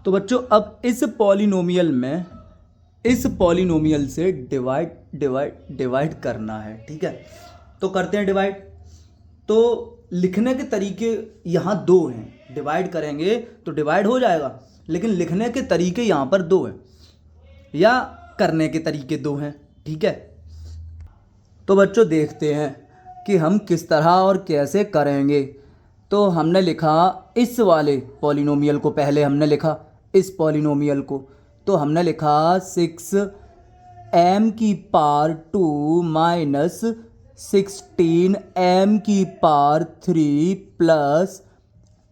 तो बच्चों अब इस पॉलिनोमियल से डिवाइड करना है, ठीक है। तो करते हैं डिवाइड। तो लिखने के तरीके यहाँ दो हैं, डिवाइड करेंगे तो डिवाइड हो जाएगा, लेकिन लिखने के तरीके यहाँ पर दो हैं या करने के तरीके दो हैं, ठीक है। तो बच्चों देखते हैं कि हम किस तरह और कैसे करेंगे। तो हमने लिखा इस वाले पॉलिनोमियल को, पहले हमने लिखा इस पॉलिनोमियल को, तो हमने लिखा 6m⁻² minus 16m⁻³ plus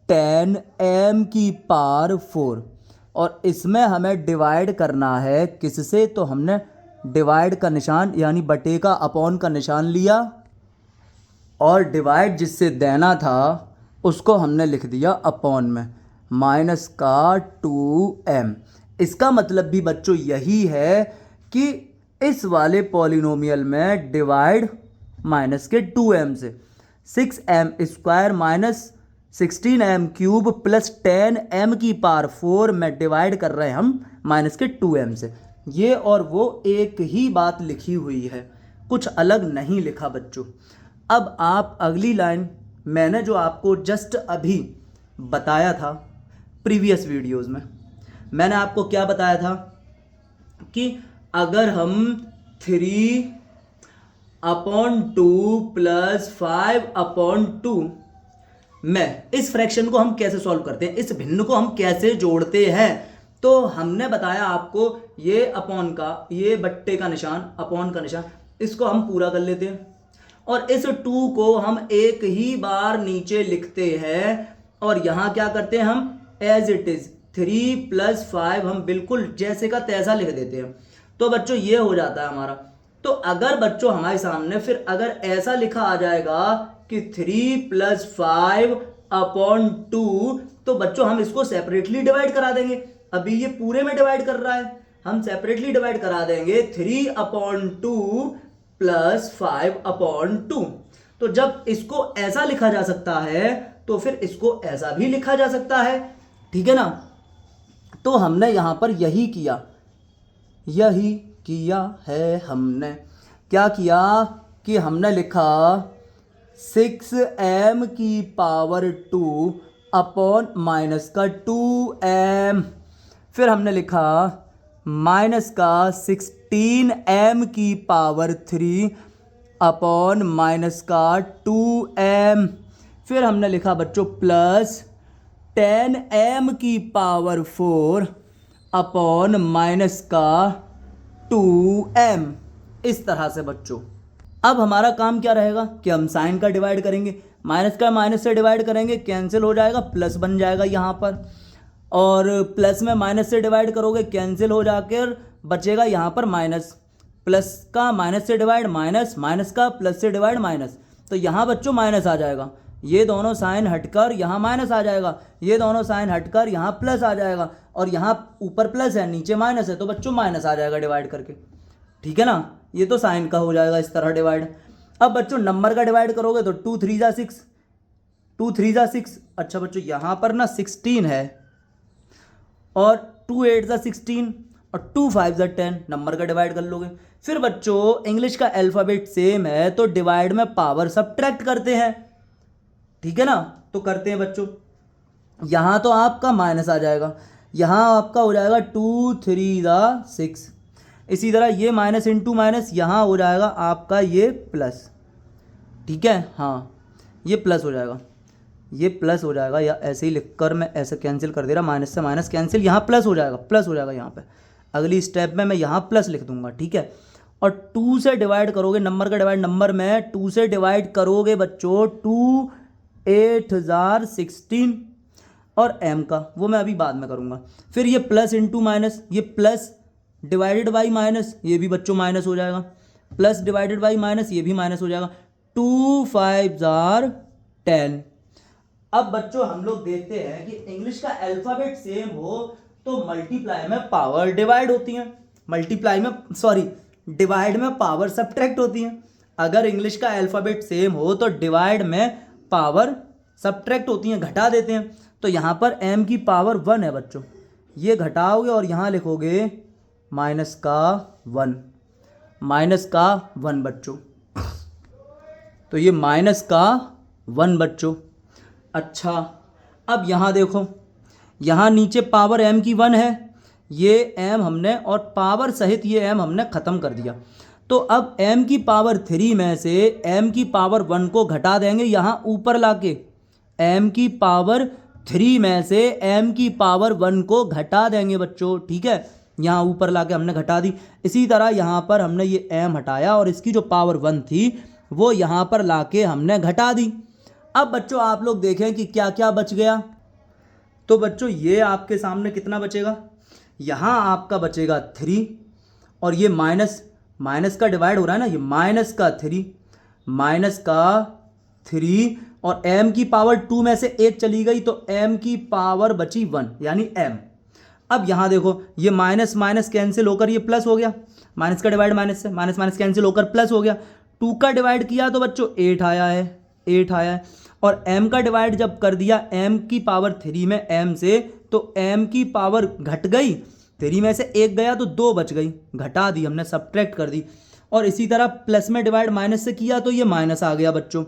10m⁻⁴, और इसमें हमें डिवाइड करना है किससे, तो हमने डिवाइड का निशान यानी बटे का अपॉन का निशान लिया, और डिवाइड जिससे देना था उसको हमने लिख दिया अपॉन में माइनस का 2m। इसका मतलब भी बच्चों यही है कि इस वाले पॉलिनोमियल में डिवाइड माइनस के 2m से 6m² minus 16m³ plus 10m⁻⁴ में डिवाइड कर रहे हैं हम माइनस के 2m से। ये और वो एक ही बात लिखी हुई है, कुछ अलग नहीं लिखा बच्चों। अब आप अगली लाइन, मैंने जो आपको जस्ट अभी बताया था प्रीवियस वीडियोस में, मैंने आपको क्या बताया था कि अगर हम 3/2 प्लस 5/2 में इस फ्रैक्शन को हम कैसे सॉल्व करते हैं, इस भिन्न को हम कैसे जोड़ते हैं, तो हमने बताया आपको ये अपॉन का, ये बट्टे का निशान, अपॉन का निशान, इसको हम पूरा कर लेते हैं और इस 2 को हम एक ही बार नीचे लिखते हैं और यहां क्या करते हैं हम एज इट इज 3 + 5 हम बिल्कुल जैसे का तैसा लिख देते हैं। तो बच्चों ये हो जाता है हमारा। तो अगर बच्चों हमारे सामने फिर अगर ऐसा लिखा आ जाएगा कि 3 + 5/2, तो बच्चों हम इसको सेपरेटली डिवाइड करा देंगे। अभी ये पूरे में डिवाइड कर रहा है, हम सेपरेटली डिवाइड करा देंगे 3/2 प्लस 5/2। तो जब इसको ऐसा लिखा जा सकता है तो फिर इसको ऐसा भी लिखा जा सकता है, ठीक है ना। तो हमने यहां पर यही किया है। हमने क्या किया कि हमने लिखा 6m⁻² अपॉन माइनस का 2m, फिर हमने लिखा माइनस का 16m⁻³ अपॉन माइनस का 2m, फिर हमने लिखा बच्चों प्लस 10m⁻⁴ अपॉन माइनस का 2m। इस तरह से बच्चों अब हमारा काम क्या रहेगा कि हम साइन का डिवाइड करेंगे, माइनस का माइनस से डिवाइड करेंगे, कैंसिल हो जाएगा, प्लस बन जाएगा यहाँ पर, और प्लस में माइनस से डिवाइड करोगे कैंसिल हो जाकर बचेगा यहाँ पर माइनस, प्लस का माइनस से डिवाइड माइनस, माइनस का प्लस से डिवाइड माइनस, तो यहाँ बच्चों माइनस आ जाएगा, ये दोनों साइन हटकर यहाँ माइनस आ जाएगा, ये दोनों साइन हटकर यहाँ प्लस आ जाएगा, और यहाँ ऊपर प्लस है नीचे माइनस है तो बच्चों माइनस आ जाएगा डिवाइड करके, ठीक है ना। ये तो साइन का हो जाएगा इस तरह डिवाइड। अब बच्चों नंबर का डिवाइड करोगे तो 2 3 जा 6, 2 3 जा 6। अच्छा बच्चों यहाँ पर ना 16 है और 2 8 जा 16 और 2 5 जा 10, नंबर का डिवाइड कर लोगे। फिर बच्चों इंग्लिश का अल्फ़ाबेट सेम है तो डिवाइड में पावर सब्ट्रैक्ट करते हैं, ठीक है ना। तो करते हैं बच्चों, यहाँ तो आपका माइनस आ जाएगा, यहाँ आपका हो जाएगा 2 3 जा 6, इसी तरह ये माइनस इंटू माइनस यहाँ हो जाएगा आपका ये प्लस, ठीक है। हाँ ये प्लस हो जाएगा, ये प्लस हो जाएगा, या ऐसे ही लिखकर मैं ऐसे कैंसिल कर दे रहा, माइनस से माइनस कैंसिल, यहाँ प्लस हो जाएगा, प्लस हो जाएगा यहाँ पे। अगली स्टेप में मैं यहाँ प्लस लिख दूंगा, ठीक है। और 2 से डिवाइड करोगे, नंबर का डिवाइड नंबर में 2 से डिवाइड करोगे बच्चों, 2 8 जार 16, और m का वो मैं अभी बाद में करूँगा। फिर ये प्लस इंटू माइनस, ये प्लस डिवाइडेड बाई माइनस, ये भी बच्चों माइनस हो जाएगा, प्लस डिवाइडेड बाई माइनस, ये भी माइनस हो जाएगा, 2 5 जार 10। अब बच्चों हम लोग देखते हैं कि इंग्लिश का अल्फाबेट सेम हो तो मल्टीप्लाई में पावर डिवाइड होती है, डिवाइड में पावर सब्ट्रैक्ट होती है। अगर इंग्लिश का अल्फाबेट सेम हो तो डिवाइड में पावर सब्ट्रैक्ट होती हैं, घटा देते हैं। तो यहाँ पर m की पावर 1 है बच्चों, ये घटाओगे और यहाँ लिखोगे माइनस का 1, माइनस का 1 बच्चों। तो ये माइनस का 1 बच्चों। अच्छा, अब यहाँ देखो, यहाँ नीचे पावर m की 1 है, ये m हमने और पावर सहित ये m हमने ख़त्म कर दिया। तो अब m की पावर 3 में से m की पावर 1 को घटा देंगे यहाँ ऊपर लाके। m की पावर 3 में से m की पावर 1 को घटा देंगे बच्चों, ठीक है। यहाँ ऊपर लाके हमने घटा दी। इसी तरह यहाँ पर हमने ये m हटाया और इसकी जो पावर 1 थी वो यहाँ पर लाके हमने घटा दी। अब बच्चों आप लोग देखें कि क्या क्या बच गया। तो बच्चों ये आपके सामने कितना बचेगा, यहाँ आपका बचेगा 3 और ये माइनस माइनस का डिवाइड हो रहा है ना, ये माइनस का 3, माइनस का 3 और m की पावर 2 में से 1 चली गई तो m की पावर बची 1 यानी m। अब यहाँ देखो, ये माइनस माइनस कैंसिल होकर ये प्लस हो गया, माइनस का डिवाइड माइनस से, माइनस माइनस कैंसिल होकर प्लस हो गया। 2 का डिवाइड किया तो बच्चों 8 आया है, 8 आया है। और m का डिवाइड जब कर दिया m की पावर 3 में m से, तो m की पावर घट गई, 3 में से 1 गया तो 2 बच गई, घटा दी हमने, सब्ट्रैक्ट कर दी। और इसी तरह प्लस में डिवाइड माइनस से किया तो ये माइनस आ गया बच्चों।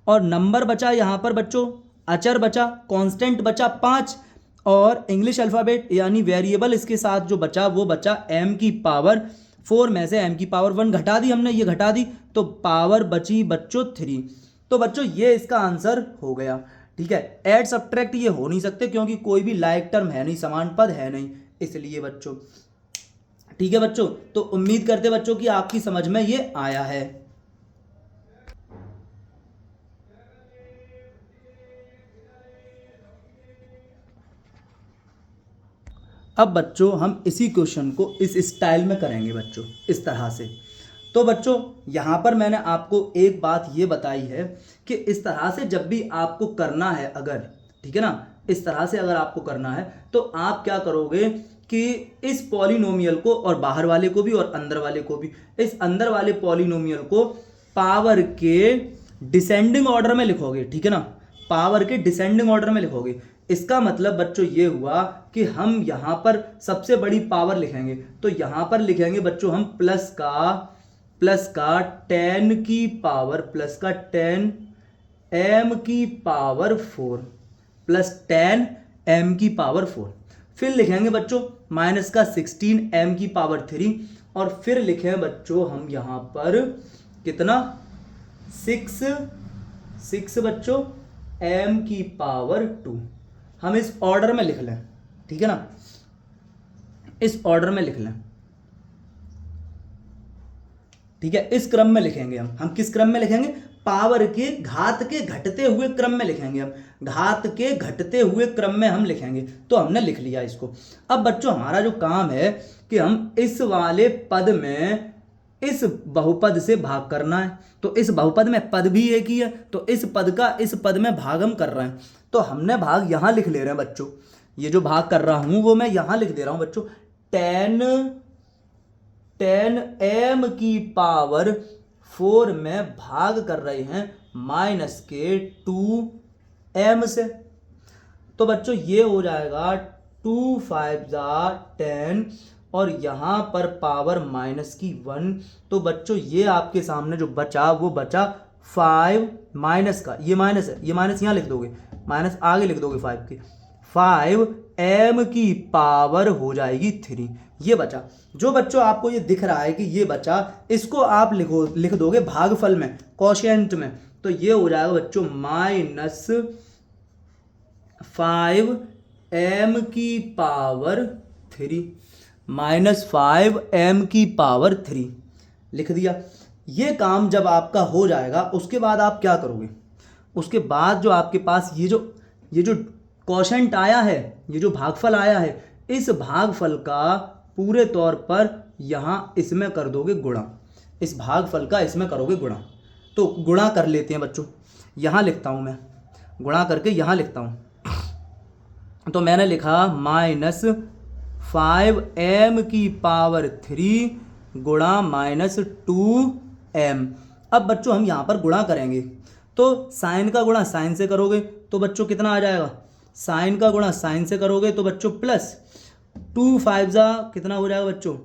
और नंबर बचा यहाँ पर बच्चों, अचर बचा, कांस्टेंट बचा 5 और इंग्लिश अल्फ़ाबेट यानी वेरिएबल इसके साथ जो बचा वो बचा m की पावर 4 में से m की पावर 1 घटा दी हमने, ये घटा दी तो पावर बची बच्चों 3। तो बच्चों ये इसका आंसर हो गया, ठीक है। ऐड सब्ट्रैक्ट ये हो नहीं सकते क्योंकि कोई भी लाइक टर्म है नहीं, समान पद है नहीं, इसलिए बच्चों, ठीक है बच्चों। तो उम्मीद करते बच्चों कि आपकी समझ में ये आया है। अब बच्चों हम इसी क्वेश्चन को इस स्टाइल में करेंगे बच्चों, इस तरह से। तो बच्चों यहाँ पर मैंने आपको एक बात ये बताई है कि इस तरह से जब भी आपको करना है अगर, ठीक है ना, इस तरह से अगर आपको करना है तो आप क्या करोगे कि इस पॉलिनोमियल को और बाहर वाले को भी और अंदर वाले को भी, इस अंदर वाले पॉलिनोमियल को पावर के डिसेंडिंग ऑर्डर में लिखोगे, ठीक है ना, पावर के डिसेंडिंग ऑर्डर में लिखोगे। इसका मतलब बच्चों ये हुआ कि हम यहाँ पर सबसे बड़ी पावर लिखेंगे, तो यहाँ पर लिखेंगे बच्चों हम प्लस का 10 की पावर, प्लस का 10 m की पावर 4, प्लस 10 m की पावर 4। फिर लिखेंगे बच्चों माइनस का 16 m की पावर 3 और फिर लिखें बच्चों हम यहाँ पर कितना 6 बच्चों m की पावर 2। हम इस ऑर्डर में लिख लें, ठीक है ना, इस ऑर्डर में लिख लें, ठीक है, इस क्रम में लिखेंगे हम किस क्रम में लिखेंगे, पावर के घात के घटते हुए क्रम में लिखेंगे हम, घात के घटते हुए क्रम में हम लिखेंगे। तो हमने लिख लिया इसको। अब बच्चों हमारा जो काम है कि हम इस वाले पद में इस बहुपद से भाग करना है। तो इस बहुपद में पद भी एक ही है, तो इस पद का इस पद में भाग हम कर रहे हैं। तो हमने भाग यहां लिख ले रहे हैं बच्चों, ये जो भाग कर रहा हूं वो मैं यहां लिख दे रहा हूं बच्चों, 10 m की पावर 4 में भाग कर रहे हैं माइनस के 2m से। तो बच्चों ये हो जाएगा 2 5 10 और यहाँ पर पावर माइनस की 1। तो बच्चों ये आपके सामने जो बचा वो बचा 5 माइनस का, ये माइनस है, ये माइनस यहाँ लिख दोगे, माइनस आगे लिख दोगे 5 की, 5 m की पावर हो जाएगी 3। ये बचा, जो बच्चों आपको ये दिख रहा है कि ये बचा, इसको आप लिख दोगे भागफल में, कोशेंट में। तो ये हो जाएगा बच्चों माइनस 5 m की पावर 3, माइनस 5 m की पावर 3 लिख दिया। ये काम जब आपका हो जाएगा उसके बाद आप क्या करोगे, उसके बाद जो आपके पास ये जो कोशेंट आया है, ये जो भागफल आया है, इस भागफल का पूरे तौर पर यहाँ इसमें कर दोगे गुणा, इस भागफल का इसमें करोगे गुणा। तो गुणा कर लेते हैं बच्चों, यहाँ लिखता हूँ मैं, गुणा करके यहाँ लिखता हूँ। तो मैंने लिखा माइनस 5 m की पावर 3 गुणा माइनस 2m। अब बच्चों हम यहाँ पर गुणा करेंगे, तो साइन का गुणा साइन से करोगे तो बच्चों कितना आ जाएगा, साइन का गुणा साइन से करोगे तो बच्चों प्लस 2 5 जा कितना हो जाएगा बच्चों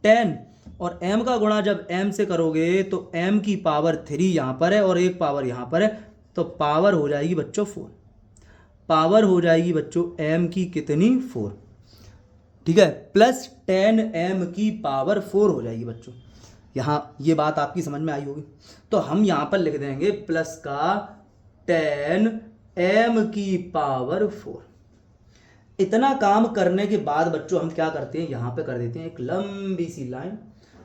10, और m का गुणा जब m से करोगे तो m की पावर 3 यहाँ पर है और एक पावर यहाँ पर है, तो पावर हो जाएगी बच्चों 4। पावर हो जाएगी बच्चों m की कितनी 4, ठीक है, प्लस 10m की पावर 4 हो जाएगी बच्चों। यहाँ ये बात आपकी समझ में आई होगी। तो हम यहाँ पर लिख देंगे प्लस का 10m की पावर 4। इतना काम करने के बाद बच्चों हम क्या करते हैं, यहाँ पे कर देते हैं एक लंबी सी लाइन,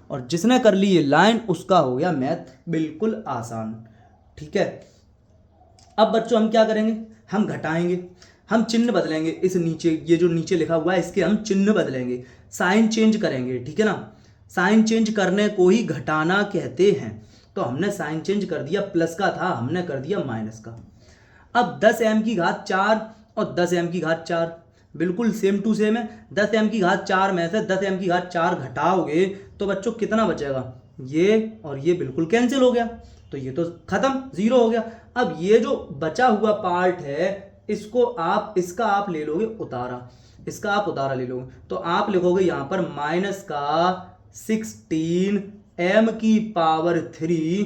और जिसने कर ली ये लाइन उसका हो गया मैथ बिल्कुल आसान, ठीक है। अब बच्चों हम क्या करेंगे, हम घटाएंगे, हम चिन्ह बदलेंगे, इस नीचे ये जो नीचे लिखा हुआ है इसके हम चिन्ह बदलेंगे, साइन चेंज करेंगे, ठीक है ना। साइन चेंज करने को ही घटाना कहते हैं। तो हमने साइन चेंज कर दिया, प्लस का था हमने कर दिया माइनस का। अब 10m की घात 4 और 10m की घात 4 बिल्कुल सेम टू सेम है। 10m की घात 4 में से 10m की घात 4 घटाओगे तो बच्चों कितना बचेगा, ये और ये बिल्कुल कैंसिल हो गया, तो ये तो खत्म, जीरो हो गया। अब ये जो बचा हुआ पार्ट है इसको आप, इसका आप ले लोगे उतारा, इसका आप उतारा ले लोगे, तो आप लिखोगे यहां पर माइनस का 16m की पावर 3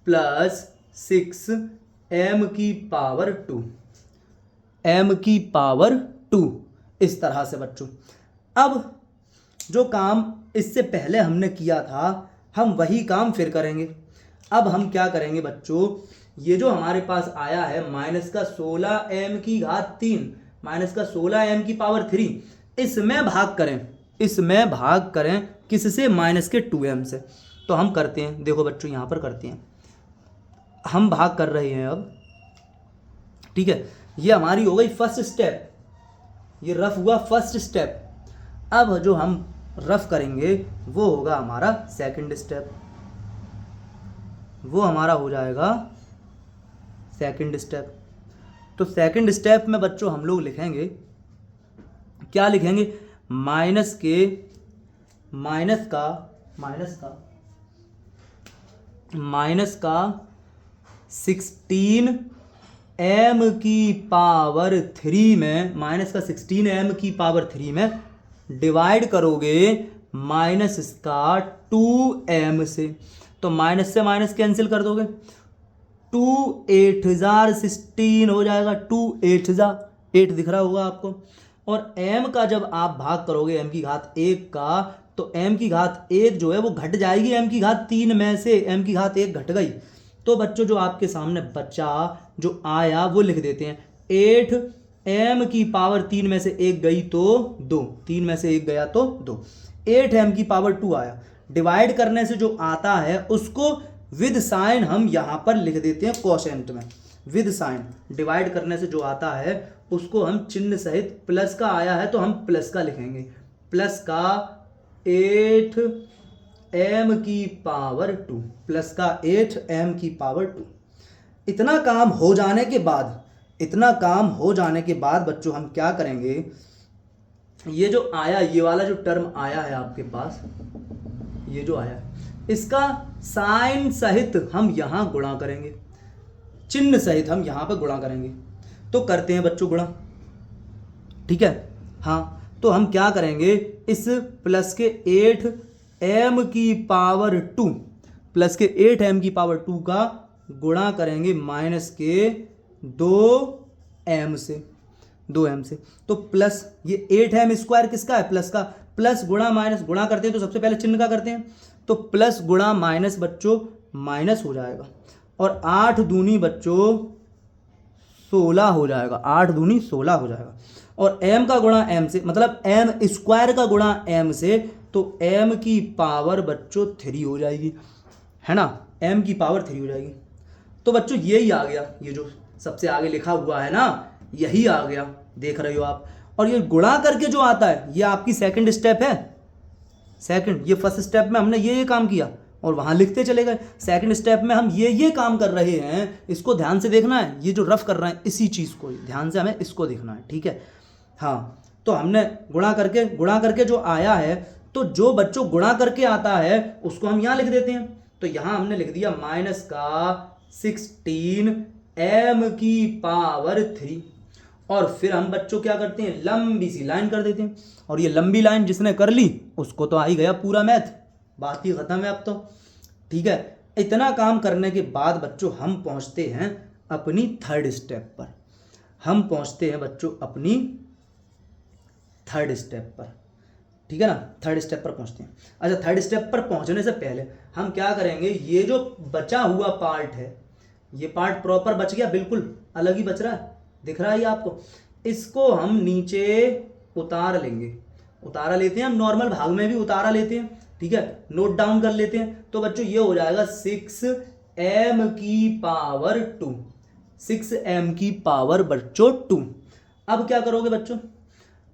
प्लस 6m की पावर 2, m की पावर 2, इस तरह से बच्चों। अब जो काम इससे पहले हमने किया था हम वही काम फिर करेंगे। अब हम क्या करेंगे बच्चों, ये जो हमारे पास आया है माइनस का 16m की घात 3 माइनस का 16m की पावर 3, इसमें भाग करें, इसमें भाग करें किससे, माइनस के 2m से। तो हम करते हैं, देखो बच्चों यहाँ पर करते हैं, हम भाग कर रहे हैं अब, ठीक है। ये हमारी हो गई फर्स्ट स्टेप, ये रफ हुआ फर्स्ट स्टेप। अब जो हम रफ करेंगे वो होगा हमारा सेकंड स्टेप, वो हमारा हो जाएगा सेकंड स्टेप। तो सेकंड स्टेप में बच्चों हम लोग लिखेंगे, क्या लिखेंगे, माइनस का 16m की पावर 3 में, माइनस का 16m की पावर 3 में डिवाइड करोगे माइनस इसका 2m से, तो माइनस से माइनस कैंसिल कर दोगे, 2 8 जार 16 हो जाएगा, 2 8 जार 8 दिख रहा होगा आपको। और m का जब आप भाग करोगे m की घात 1 का, तो m की घात 1 जो है वो घट जाएगी m की घात 3 में से, m की घात 1 घट गई। तो बच्चों जो आपके सामने बचा, जो आया वो लिख देते हैं, 8m की पावर 3 में से 1 गई तो 2, 3 में से 1 गया तो 2, 8m की पावर 2 आया। डिवाइड करने से जो आता है उसको विद साइन हम यहाँ पर लिख देते हैं कोशेंट में, विद साइन। डिवाइड करने से जो आता है उसको हम चिन्ह सहित, प्लस का आया है तो हम प्लस का लिखेंगे, प्लस का 8m की पावर 2, प्लस का 8m की पावर 2। इतना काम हो जाने के बाद, इतना काम हो जाने के बाद बच्चों हम क्या करेंगे, ये जो आया, ये वाला जो टर्म आया है आपके पास, ये जो आया इसका साइन सहित हम यहां गुणा करेंगे, चिन्ह सहित हम यहां पर गुणा करेंगे। तो करते हैं बच्चों गुणा, ठीक है। हाँ, तो हम क्या करेंगे, इस प्लस के 8m की पावर 2, प्लस के 8m की पावर 2 का गुणा करेंगे माइनस के 2m से, 2m से। तो प्लस ये 8m स्क्वायर किसका है, प्लस का, प्लस गुणा माइनस, गुणा करते हैं तो सबसे पहले चिन्ह का करते हैं, तो प्लस गुणा माइनस बच्चों माइनस हो जाएगा, और 8 दूनी बच्चों 16 हो जाएगा, 8 दूनी 16 हो जाएगा। और m का गुणा m से, मतलब m स्क्वायर का गुणा m से, तो m की पावर बच्चों 3 हो जाएगी, है ना, m की पावर 3 हो जाएगी। तो बच्चों यही आ गया, ये जो सबसे आगे लिखा हुआ है ना यही आ गया, देख रहे हो आप। और ये गुणा करके जो आता है ये आपकी सेकंड स्टेप है, सेकंड। ये फर्स्ट स्टेप में हमने ये काम किया और वहां लिखते चले गए, सेकंड स्टेप में हम ये काम कर रहे हैं, इसको ध्यान से देखना है, ये जो रफ कर रहे हैं इसी चीज़ को ध्यान से हमें इसको देखना है, ठीक है। हाँ, तो हमने गुणा करके जो आया है, तो जो बच्चों गुणा करके आता है उसको हम यहाँ लिख देते हैं। तो यहाँ हमने लिख दिया माइनस का 16m की पावर 3, और फिर हम बच्चों क्या करते हैं, लंबी सी लाइन कर देते हैं, और ये लंबी लाइन जिसने कर ली उसको तो आ ही गया पूरा मैथ, बात ही खत्म है अब तो। ठीक है, इतना काम करने के बाद बच्चों हम पहुंचते हैं अपनी थर्ड स्टेप पर। हम पहुंचते हैं बच्चों अपनी थर्ड स्टेप पर, ठीक है ना, थर्ड स्टेप पर पहुंचते हैं। अच्छा, थर्ड स्टेप पर पहुंचने से पहले हम क्या करेंगे, ये जो बचा हुआ पार्ट है, ये पार्ट प्रॉपर बच गया, बिल्कुल अलग ही बच रहा है, दिख रहा है ये आपको, इसको हम नीचे उतार लेंगे। उतारा लेते हैं हम, नॉर्मल भाग में भी उतारा लेते हैं, ठीक है, नोट डाउन कर लेते हैं। तो बच्चों ये हो जाएगा 6m की पावर 2, 6m की पावर बच्चों 2। अब क्या करोगे बच्चों,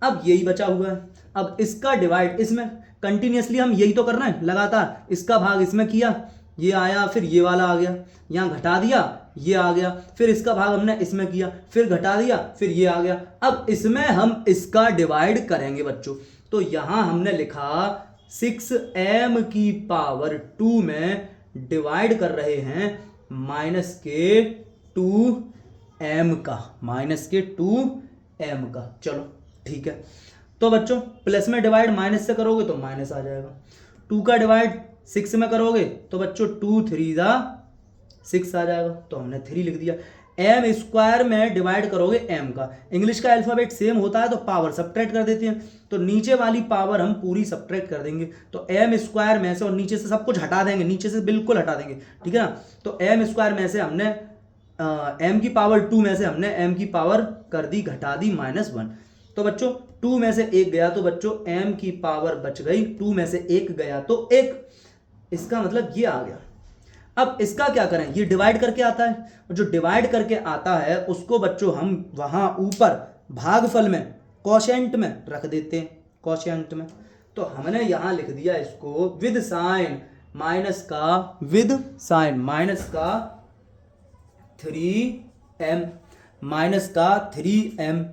अब यही बचा हुआ है, अब इसका डिवाइड इसमें, कंटिन्यूसली हम यही तो करना है लगातार, इसका भाग इसमें किया, ये आया, फिर ये वाला आ गया, यहाँ घटा दिया, ये आ गया, फिर इसका भाग हमने इसमें किया, फिर घटा दिया, फिर ये आ गया। अब इसमें हम इसका डिवाइड करेंगे बच्चों। तो यहां हमने लिखा 6m की पावर 2 में डिवाइड कर रहे हैं माइनस के 2m का, माइनस के 2m का। चलो ठीक है, तो बच्चों प्लस में डिवाइड माइनस से करोगे तो माइनस आ जाएगा, 2 का डिवाइड 6 में करोगे तो बच्चों 2 3 6 आ जाएगा, तो हमने 3 लिख दिया। एम स्क्वायर में डिवाइड करोगे एम का, इंग्लिश का अल्फाबेट सेम होता है तो पावर सब्ट्रैक्ट कर देते हैं, तो नीचे वाली पावर हम पूरी सब्ट्रैक्ट कर देंगे। तो एम स्क्वायर में से, और नीचे से सब कुछ हटा देंगे, नीचे से बिल्कुल हटा देंगे, ठीक है ना। तो एम स्क्वायर में से हमने एम की पावर 2 में से हमने एम की पावर कर दी, घटा दी -1। तो बच्चों 2 में से 1 गया तो बच्चों एम की पावर बच गई, 2 में से 1 गया तो 1, इसका मतलब ये आ गया। अब इसका क्या करें, ये डिवाइड करके आता है, और जो डिवाइड करके आता है उसको बच्चों हम वहां ऊपर भागफल में कोशेंट में रख देते हैं, कोशेंट में। तो हमने यहां लिख दिया इसको विद साइन, माइनस का, विद साइन माइनस का 3m, माइनस का 3m।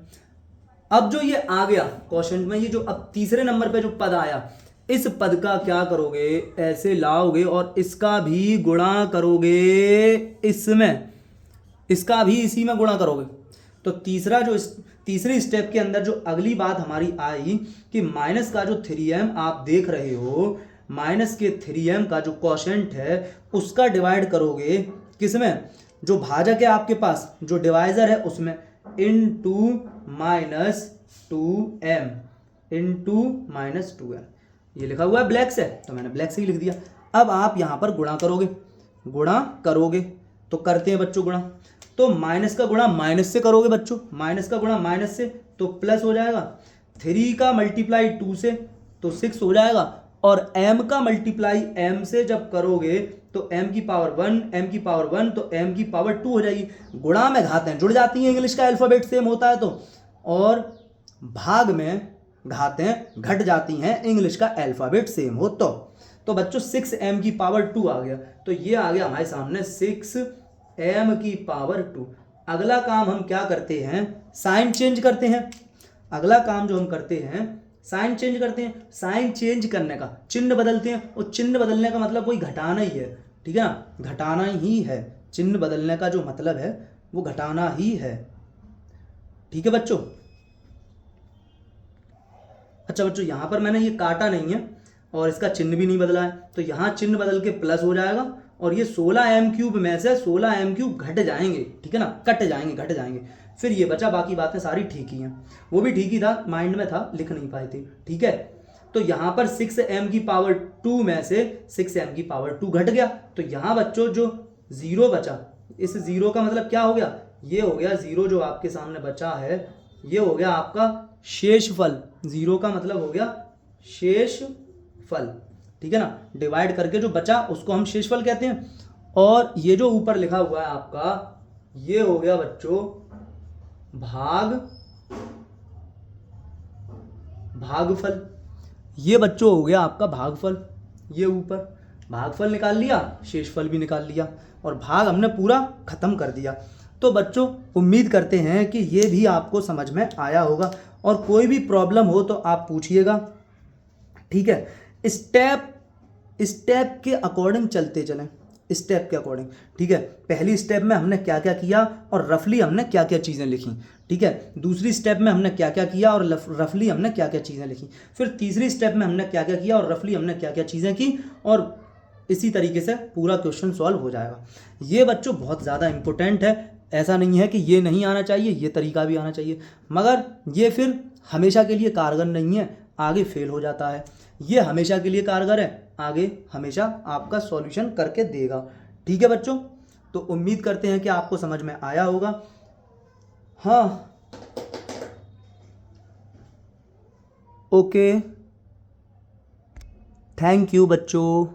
अब जो ये आ गया कोशेंट में, ये जो अब तीसरे नंबर पे जो पद आया, इस पद का क्या करोगे, ऐसे लाओगे और इसका भी गुणा करोगे इसमें, इसका भी इसी में गुणा करोगे। तो तीसरा जो तीसरी स्टेप के अंदर जो अगली बात हमारी आई कि माइनस का जो 3m आप देख रहे हो, माइनस के 3m का जो कोशेंट है उसका डिवाइड करोगे किसमें, जो भाजक है आपके पास, जो डिवाइजर है उसमें, इनटू -2m, इनटू -2m। ये लिखा हुआ है ब्लैक से, तो मैंने ब्लैक से ही लिख दिया। अब आप यहां पर गुणा करोगे, गुणा करोगे तो करते हैं बच्चों गुणा, तो माइनस का गुणा माइनस से करोगे बच्चों, माइनस का गुणा माइनस से तो प्लस हो जाएगा, 3 का मल्टीप्लाई 2 से तो 6 हो जाएगा, और m का मल्टीप्लाई m से जब करोगे तो m की पावर 1, m की पावर 1 तो m की पावर 2 हो जाएगी। गुणा में घातें जुड़ जाती हैं, इंग्लिश का अल्फाबेट सेम होता है तो, और भाग में घातें घट जाती हैं, इंग्लिश का अल्फाबेट सेम हो तो बच्चों 6m की पावर 2 आ गया। तो ये आ गया हमारे सामने 6m की पावर 2। अगला काम हम क्या करते हैं, साइन चेंज करते हैं। अगला काम जो हम करते हैं साइन चेंज करते हैं। साइन चेंज करने का, चिन्ह बदलते हैं, और चिन्ह बदलने का मतलब कोई घटाना ही है, ठीक है ना, घटाना ही है, चिन्ह बदलने का जो मतलब है वो घटाना ही है, ठीक है बच्चों। अच्छा बच्चों, यहां पर मैंने ये काटा नहीं है और इसका चिन्ह भी नहीं बदला है, तो यहां चिन्ह बदल के प्लस हो जाएगा, और ये 16m³ में से 16m³ घट जाएंगे, ठीक है ना, कट जाएंगे, घट जाएंगे, फिर ये बचा, बाकी बातें सारी ठीक ही हैं, वो भी ठीक ही था, माइंड में था, लिख नहीं पाए थे, ठीक है। तो यहां पर 6m की पावर 2 में से 6m की पावर 2 घट गया, तो यहां बच्चों जो 0 बचा, इस 0 का मतलब क्या हो गया, ये हो गया 0 जो आपके सामने बचा है, ये हो गया आपका शेषफल। 0 का मतलब हो गया शेषफल, ठीक है ना, डिवाइड करके जो बचा उसको हम शेषफल कहते हैं। और ये जो ऊपर लिखा हुआ है आपका, ये हो गया बच्चों भागफल, ये बच्चों हो गया आपका भागफल। ये ऊपर भागफल निकाल लिया, शेषफल भी निकाल लिया, और भाग हमने पूरा खत्म कर दिया। तो बच्चों उम्मीद करते हैं कि ये भी आपको समझ में आया होगा, और कोई भी प्रॉब्लम हो तो आप पूछिएगा, ठीक है। स्टेप के अकॉर्डिंग चलते चलें, स्टेप के अकॉर्डिंग। ठीक है, पहली स्टेप में हमने क्या क्या किया और रफली हमने क्या क्या चीज़ें लिखी। ठीक है, दूसरी स्टेप में हमने क्या क्या किया और रफली हमने क्या क्या चीज़ें लिखी। फिर तीसरी स्टेप में हमने क्या क्या किया और रफली हमने क्या क्या चीज़ें की, और इसी तरीके से पूरा क्वेश्चन सॉल्व हो जाएगा। ये बच्चों बहुत ज़्यादा इंपॉर्टेंट है। ऐसा नहीं है कि ये नहीं आना चाहिए, ये तरीका भी आना चाहिए, मगर ये फिर हमेशा के लिए कारगर नहीं है, आगे फेल हो जाता है। ये हमेशा के लिए कारगर है, आगे हमेशा आपका सॉल्यूशन करके देगा। ठीक है बच्चों, तो उम्मीद करते हैं कि आपको समझ में आया होगा। हाँ, ओके, थैंक यू बच्चों।